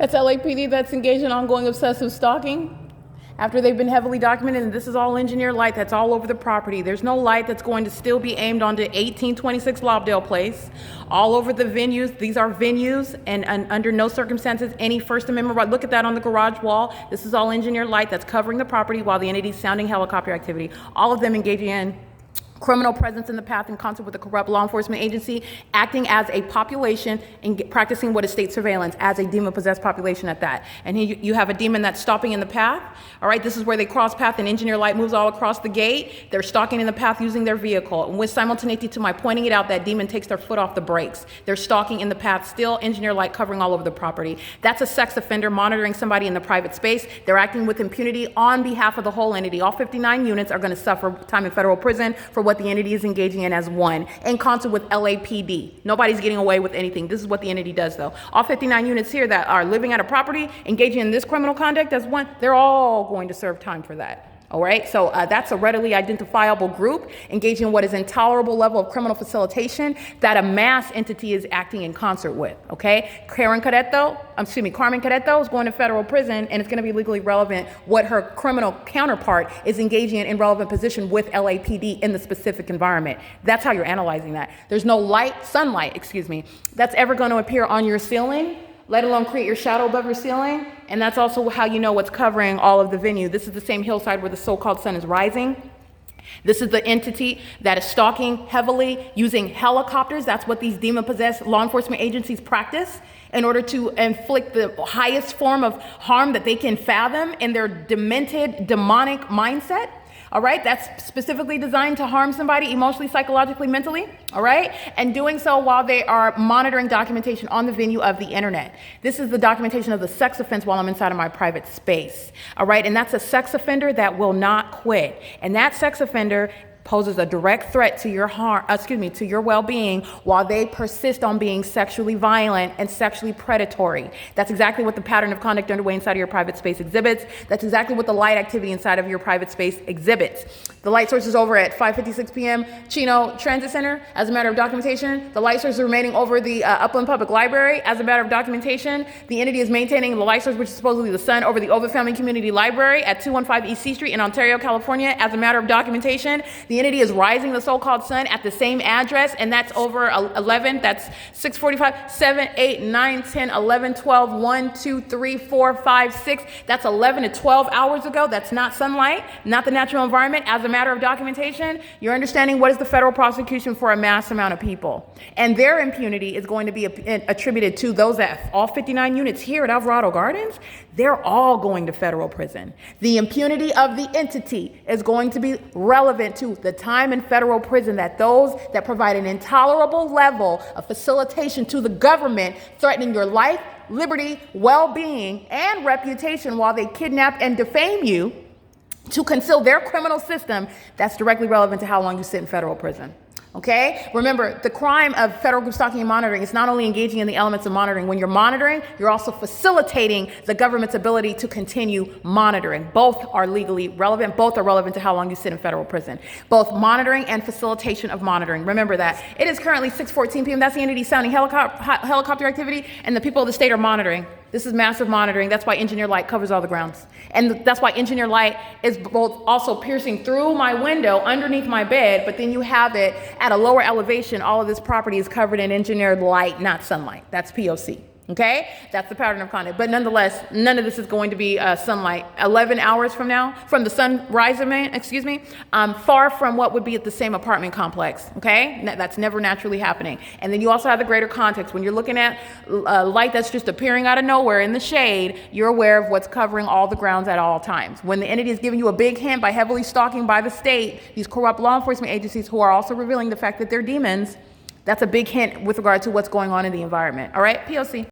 That's LAPD that's engaged in ongoing obsessive stalking after they've been heavily documented, and this is all engineered light that's all over the property. There's no light that's going to still be aimed onto 1826 Lobdell Place. All over the venues, these are venues, and under no circumstances any First Amendment right. Look at that on the garage wall. This is all engineered light that's covering the property while the entity's sounding helicopter activity. All of them engaging in criminal presence in the path in concert with a corrupt law enforcement agency, acting as a population and practicing what is state surveillance as a demon-possessed population at that. And here you have a demon that's stopping in the path. All right, this is where they cross path and engineer light moves all across the gate. They're stalking in the path using their vehicle. And with simultaneity to my pointing it out, that demon takes their foot off the brakes. They're stalking in the path, still engineer light covering all over the property. That's a sex offender monitoring somebody in the private space. They're acting with impunity on behalf of the whole entity. All 59 units are going to suffer time in federal prison for what the entity is engaging in as one, in concert with LAPD. Nobody's getting away with anything. This is what the entity does, though. All 59 units here that are living at a property, engaging in this criminal conduct as one, they're all going to serve time for that. All right, so that's a readily identifiable group engaging in what is intolerable level of criminal facilitation that a mass entity is acting in concert with. Okay, Carmen Carretto is going to federal prison, and it's going to be legally relevant what her criminal counterpart is engaging in relevant position with LAPD in the specific environment. That's how you're analyzing that. There's no sunlight, that's ever going to appear on your ceiling, let alone create your shadow above your ceiling. And that's also how you know what's covering all of the venue. This is the same hillside where the so-called sun is rising. This is the entity that is stalking heavily using helicopters. That's what these demon-possessed law enforcement agencies practice in order to inflict the highest form of harm that they can fathom in their demented, demonic mindset. All right, that's specifically designed to harm somebody emotionally, psychologically, mentally, all right? And doing so while they are monitoring documentation on the venue of the internet. This is the documentation of the sex offense while I'm inside of my private space, all right? And that's a sex offender that will not quit. And that sex offender poses a direct threat to your to your well-being while they persist on being sexually violent and sexually predatory. That's exactly what the pattern of conduct underway inside of your private space exhibits. That's exactly what the light activity inside of your private space exhibits. The light source is over at 5:56 p.m. Chino Transit Center as a matter of documentation. The light source is remaining over the Upland Public Library as a matter of documentation. The entity is maintaining the light source, which is supposedly the sun, over the Ovid Family Community Library at 215 East C Street in Ontario, California as a matter of documentation. The entity is rising the so-called sun at the same address, and that's over 11, that's 6:45, 7, 8, 9, 10, 11, 12, 1, 2, 3, 4, 5, 6. That's 11 to 12 hours ago. That's not sunlight, not the natural environment. As a matter of documentation, you're understanding what is the federal prosecution for a mass amount of people. And their impunity is going to be attributed to those that, all 59 units here at Alvarado Gardens, they're all going to federal prison. The impunity of the entity is going to be relevant to the time in federal prison that those that provide an intolerable level of facilitation to the government, threatening your life, liberty, well-being, and reputation while they kidnap and defame you to conceal their criminal system, that's directly relevant to how long you sit in federal prison. Okay? Remember, the crime of federal group stalking and monitoring is not only engaging in the elements of monitoring. When you're monitoring, you're also facilitating the government's ability to continue monitoring. Both are legally relevant. Both are relevant to how long you sit in federal prison. Both monitoring and facilitation of monitoring. Remember that. It is currently 6:14 p.m. That's the entity sounding helicopter activity, and the people of the state are monitoring. This is massive monitoring. That's why engineer light covers all the grounds. And that's why engineer light is both also piercing through my window underneath my bed, but then you have it at a lower elevation. All of this property is covered in engineered light, not sunlight. That's P.O.C. Okay, that's the pattern of conduct. But nonetheless, none of this is going to be sunlight. 11 hours from now, from the sunrise, far from what would be at the same apartment complex. Okay, that's never naturally happening. And then you also have the greater context. When you're looking at light that's just appearing out of nowhere in the shade, you're aware of what's covering all the grounds at all times. When the entity is giving you a big hint by heavily stalking by the state, these corrupt law enforcement agencies who are also revealing the fact that they're demons, that's a big hint with regard to what's going on in the environment. All right, P.O.C.